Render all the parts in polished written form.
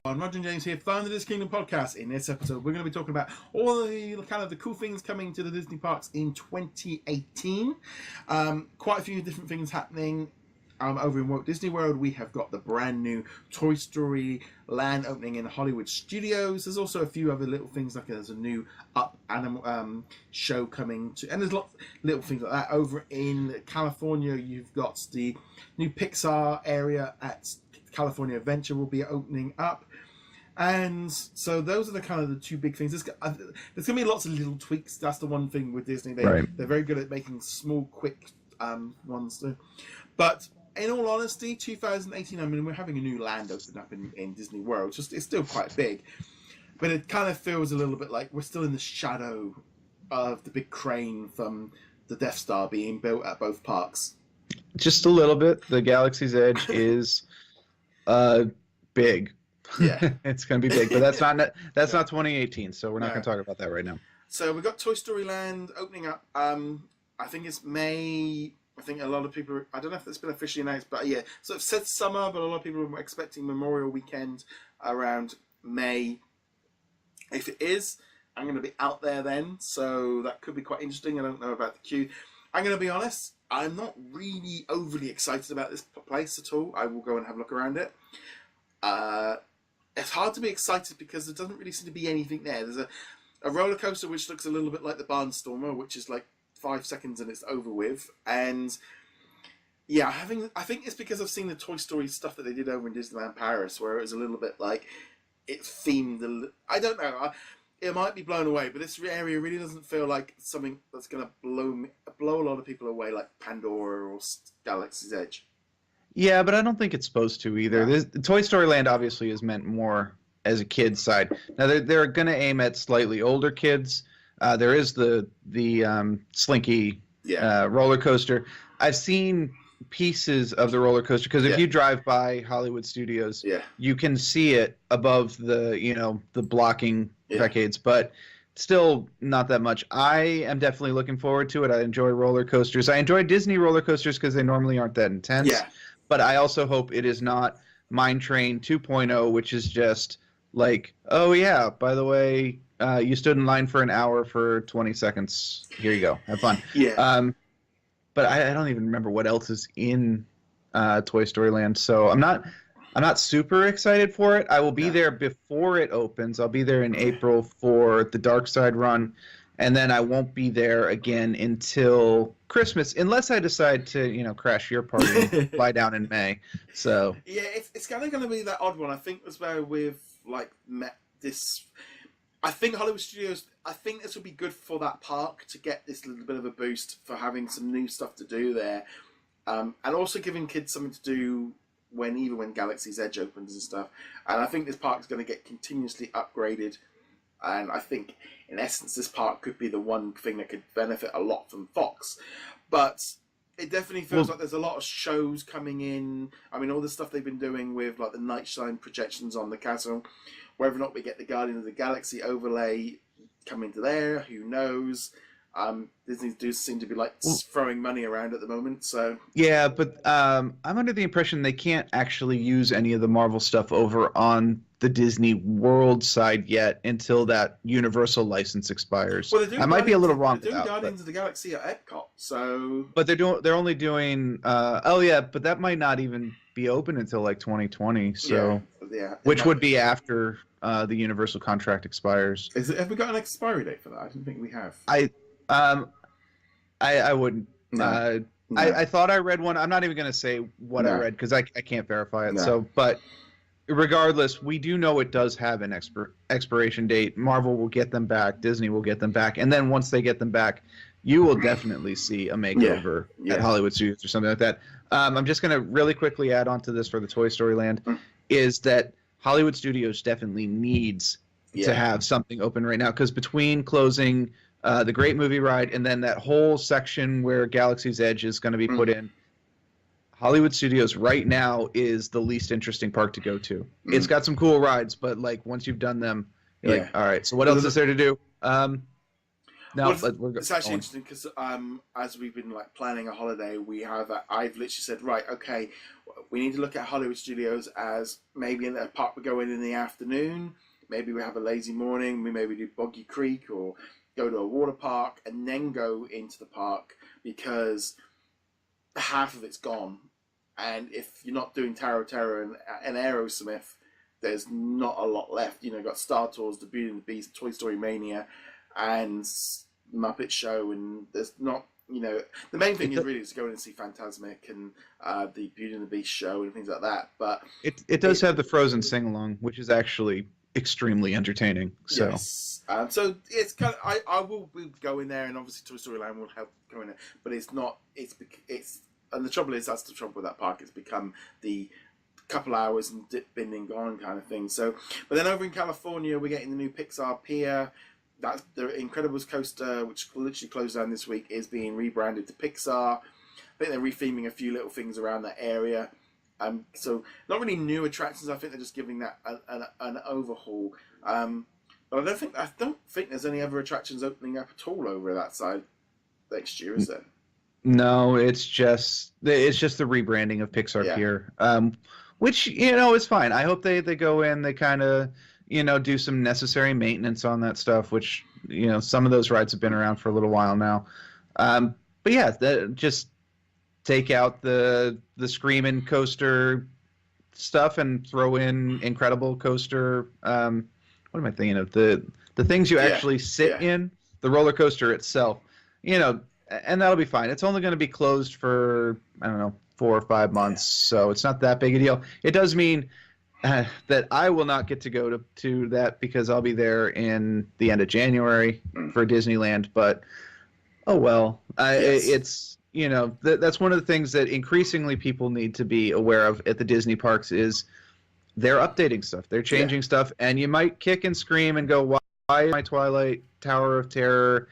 I'm Roger and James here, founder of DisKingdom Podcast. In this episode, we're going to be talking about all the kind of the cool things coming to the Disney parks in 2018. Quite a few different things happening. Over in Walt Disney World, we have got the brand new Toy Story Land opening in Hollywood Studios. There's also a few other little things, like there's a new Up animal show coming to, and there's lots of little things like that. Over in California, you've got the new Pixar area at California Adventure will be opening up. And so those are the kind of the two big things. There's going to be lots of little tweaks. That's the one thing with Disney. They're very good at making small, quick ones. But in all honesty, 2018, I mean, we're having a new land open up in Disney World. It's still quite big. But it kind of feels a little bit like we're still in the shadow of the big crane from the Death Star being built at both parks. Just a little bit. The Galaxy's Edge is big. Yeah. It's going to be big. But that's not 2018, so we're not going to talk about that right now. So we've got Toy Story Land opening up. I think it's May. I think a lot of people, I don't know if it's been officially announced, but yeah, so it said summer, but a lot of people are expecting Memorial Weekend around May. If it is, I'm going to be out there then, so that could be quite interesting. I don't know about the queue. I'm going to be honest, I'm not really overly excited about this place at all. I will go and have a look around it. It's hard to be excited because there doesn't really seem to be anything there. There's a roller coaster which looks a little bit like the Barnstormer, which is like 5 seconds and it's over with. And yeah, I think it's because I've seen the Toy Story stuff that they did over in Disneyland Paris, where it was a little bit like it's themed. I don't know. It might be blown away, but this area really doesn't feel like something that's going to blow a lot of people away, like Pandora or Galaxy's Edge. Yeah, but I don't think it's supposed to either. Yeah. Toy Story Land obviously is meant more as a kid's side. Now they're going to aim at slightly older kids. There is the Slinky roller coaster. I've seen pieces of the roller coaster because if you drive by Hollywood Studios, you can see it above the blocking decades, but still not that much. I am definitely looking forward to it. I enjoy roller coasters. I enjoy Disney roller coasters because they normally aren't that intense. Yeah. But I also hope it is not Mine Train 2.0, which is just like, oh yeah, by the way, you stood in line for an hour for 20 seconds. Here you go. Have fun. Yeah. But I don't even remember what else is in Toy Story Land. So I'm not super excited for it. I will be there before it opens. I'll be there in April for the Dark Side run. And then I won't be there again until Christmas, unless I decide to, crash your party and fly down in May. So yeah, it's kind of going to be that odd one. I think as well with like this. I think Hollywood Studios, I think this will be good for that park to get this little bit of a boost for having some new stuff to do there. And also giving kids something to do even when Galaxy's Edge opens and stuff. And I think this park is going to get continuously upgraded. And I think, in essence, this park could be the one thing that could benefit a lot from Fox. But it definitely feels like there's a lot of shows coming in. I mean, all the stuff they've been doing with like the night shine projections on the castle. Whether or not we get the Guardian of the Galaxy overlay coming to there, who knows? Disney does seem to be throwing money around at the moment. So yeah, but I'm under the impression they can't actually use any of the Marvel stuff over on the Disney World side yet until that Universal license expires. Well, I might be a little wrong. They're doing Guardians of the Galaxy at Epcot, so. But they're only doing. But that might not even be open until like 2020. So which would be after the Universal contract expires. Have we got an expiry date for that? I don't think we have. I wouldn't. No. I thought I read one. I'm not even going to say what I read because I can't verify it. No. So, but regardless, we do know it does have an expiration date. Marvel will get them back. Disney will get them back. And then once they get them back, you will definitely see a makeover at Hollywood Studios or something like that. I'm just going to really quickly add on to this for the Toy Story Land is that Hollywood Studios definitely needs to have something open right now because between closing the Great Movie Ride and then that whole section where Galaxy's Edge is going to be put in, Hollywood Studios right now is the least interesting park to go to. It's got some cool rides, but like once you've done them, you're like, all right, so what else is there to do? No, Well, but we're it's actually going. interesting because as we've been like planning a holiday, we have I've literally said, right, okay, we need to look at Hollywood Studios as maybe in a park we go in the afternoon. Maybe we have a lazy morning. We maybe do Boggy Creek or go to a water park and then go into the park because half of it's gone. And if you're not doing Tower of Terror and Aerosmith, there's not a lot left. You know, you've got Star Tours, The Beauty and the Beast, Toy Story Mania, and Muppet Show, and there's not, you know, the main thing is really to go in and see Fantasmic and the Beauty and the Beast show and things like that. But it does have the Frozen sing along, which is actually extremely entertaining. So yes, so it's kind of I will go in there, and obviously Toy Story Land will help go in there, but it's not. It's and the trouble is that's the trouble with that park. It's become the couple hours and dip, bin and gone kind of thing. So, but then over in California, we're getting the new Pixar Pier. That's the Incredibles coaster, which literally closed down this week, is being rebranded to Pixar. I think they're retheming a few little things around that area. So not really new attractions. I think they're just giving that an overhaul. But I don't think there's any other attractions opening up at all over that side next year, is there? no, it's just the rebranding of Pixar Pier, which is fine. I hope they go in, they kind of do some necessary maintenance on that stuff, which some of those rides have been around for a little while now. But yeah, just take out the Screamin' coaster stuff and throw in Incredible coaster. What am I thinking of? The things you actually sit in, the roller coaster itself, and that'll be fine. It's only going to be closed for, I don't know, 4 or 5 months, so it's not that big a deal. It does mean that I will not get to go to that because I'll be there in the end of January for Disneyland, but oh well. It's that's one of the things that increasingly people need to be aware of at the Disney parks is they're updating stuff, they're changing stuff, and you might kick and scream and go, why is my Twilight Tower of Terror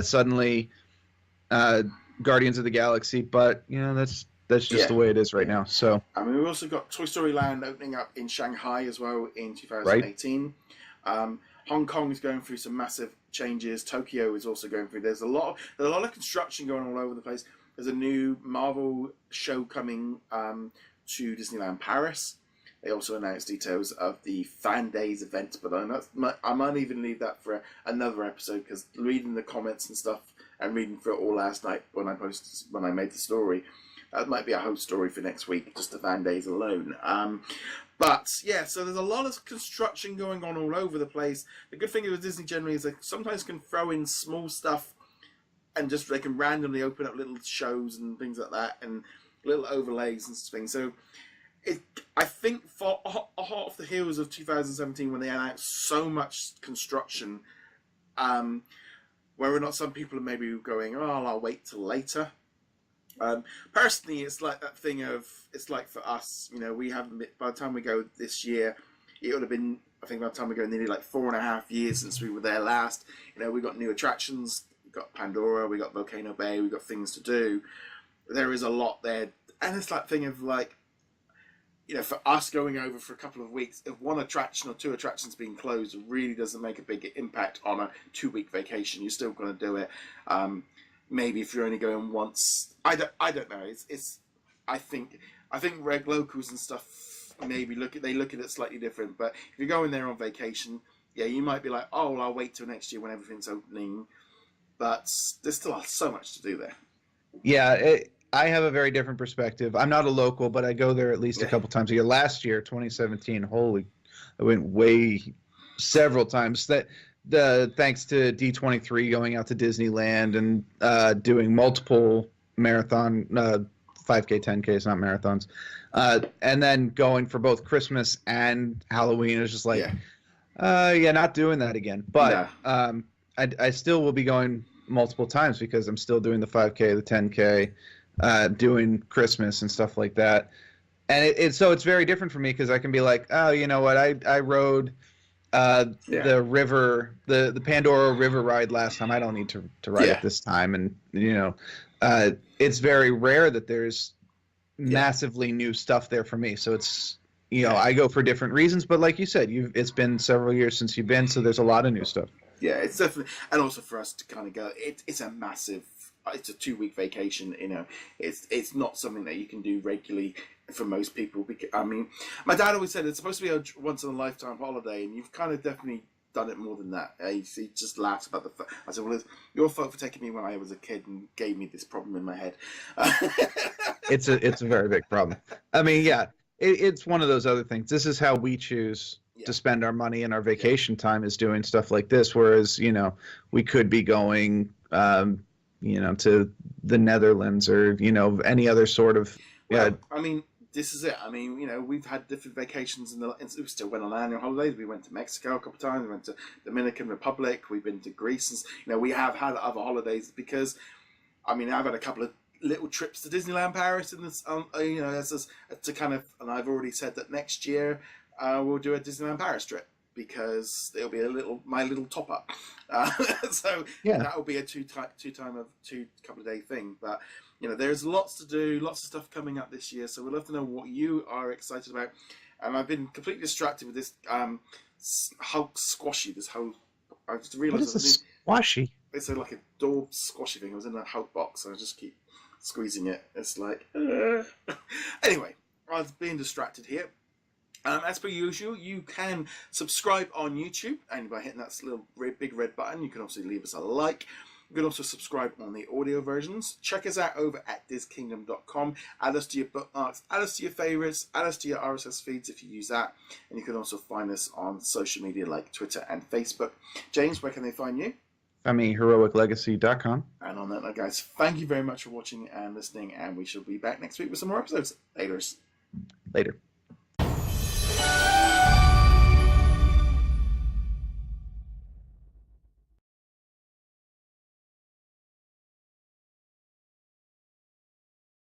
suddenly Guardians of the Galaxy? But that's just the way it is right now. So I mean, we've also got Toy Story Land opening up in Shanghai as well in 2018. Right. Hong Kong is going through some massive changes. Tokyo is also going through. There's a lot of construction going all over the place. There's a new Marvel show coming to Disneyland Paris. They also announced details of the Fan Days event, but I might even leave that for another episode because reading the comments and stuff and reading through it all last night when I made the story. That might be a whole story for next week, just the Fan Days alone. But yeah, so there's a lot of construction going on all over the place. The good thing with Disney generally is they sometimes can throw in small stuff and just they can randomly open up little shows and things like that and little overlays and things. So I think for hot off the heels of 2017 when they announced so much construction, whether or not some people are maybe going, I'll wait till later. Personally, it's like that thing of, it's like for us, we haven't, by the time we go this year, it would have been, I think by the time we go, nearly like 4.5 years since we were there last. We got new attractions, we got Pandora, we got Volcano Bay, we got things to do. There is a lot there. And it's that thing of like, for us going over for a couple of weeks, if one attraction or 2 attractions being closed really doesn't make a big impact on a 2-week vacation. You're still going to do it. Maybe if you're only going once, I don't know. I think reg locals and stuff maybe look at it slightly different. But if you're going there on vacation, you might be like, well, I'll wait till next year when everything's opening. But there's still so much to do there. Yeah, I have a very different perspective. I'm not a local, but I go there at least a couple times a year. Last year, 2017, I went several times. Thanks to D23 going out to Disneyland and doing multiple marathon 5K, 10Ks, not marathons, and then going for both Christmas and Halloween. It was just like, not doing that again. But I still will be going multiple times because I'm still doing the 5K, the 10K, doing Christmas and stuff like that. And so it's very different for me because I can be like, you know what, I rode the river, the Pandora River ride last time. I don't need to ride it this time. And it's very rare that there's massively new stuff there for me. So it's I go for different reasons. But like you said, it's been several years since you've been, so there's a lot of new stuff. Yeah, it's definitely, and also for us to kind of go, it's a massive, it's a 2-week vacation. You know, it's not something that you can do regularly for most people. Because, I mean, my dad always said it's supposed to be a once in a lifetime holiday, and you've kind of definitely done it more than that. He just laughs about the fact. I said, well, it's your fault for taking me when I was a kid and gave me this problem in my head. It's a very big problem. I mean, yeah, it's one of those other things. This is how we choose to spend our money and our vacation time, is doing stuff like this. Whereas, you know, we could be going, you know, to the Netherlands or, you know, any other sort of. Well, I mean, this is it. I mean, you know, we've had different vacations, we still went on annual holidays. We went to Mexico a couple of times. We went to Dominican Republic. We've been to Greece. And, you know, we have had other holidays because, I mean, I've had a couple of little trips to Disneyland Paris in this, you know, to kind of, and I've already said that next year we'll do a Disneyland Paris trip because it'll be my little top up. So that will be a two couple of day thing, but. You know, there's lots to do, lots of stuff coming up this year, so we'd love to know what you are excited about. And I've been completely distracted with this Hulk squashy. I just realised. What is a squashy? It's like a door squashy thing. It was in a Hulk box, and I just keep squeezing it. It's like. Anyway, I was being distracted here. As per usual, you can subscribe on YouTube, and by hitting that little big red button, you can also leave us a like. You can also subscribe on the audio versions. Check us out over at DisKingdom.com. Add us to your bookmarks, add us to your favorites, add us to your RSS feeds if you use that. And you can also find us on social media like Twitter and Facebook. James, where can they find you? Find me heroiclegacy.com. And on that note, guys, thank you very much for watching and listening. And we shall be back next week with some more episodes. Later.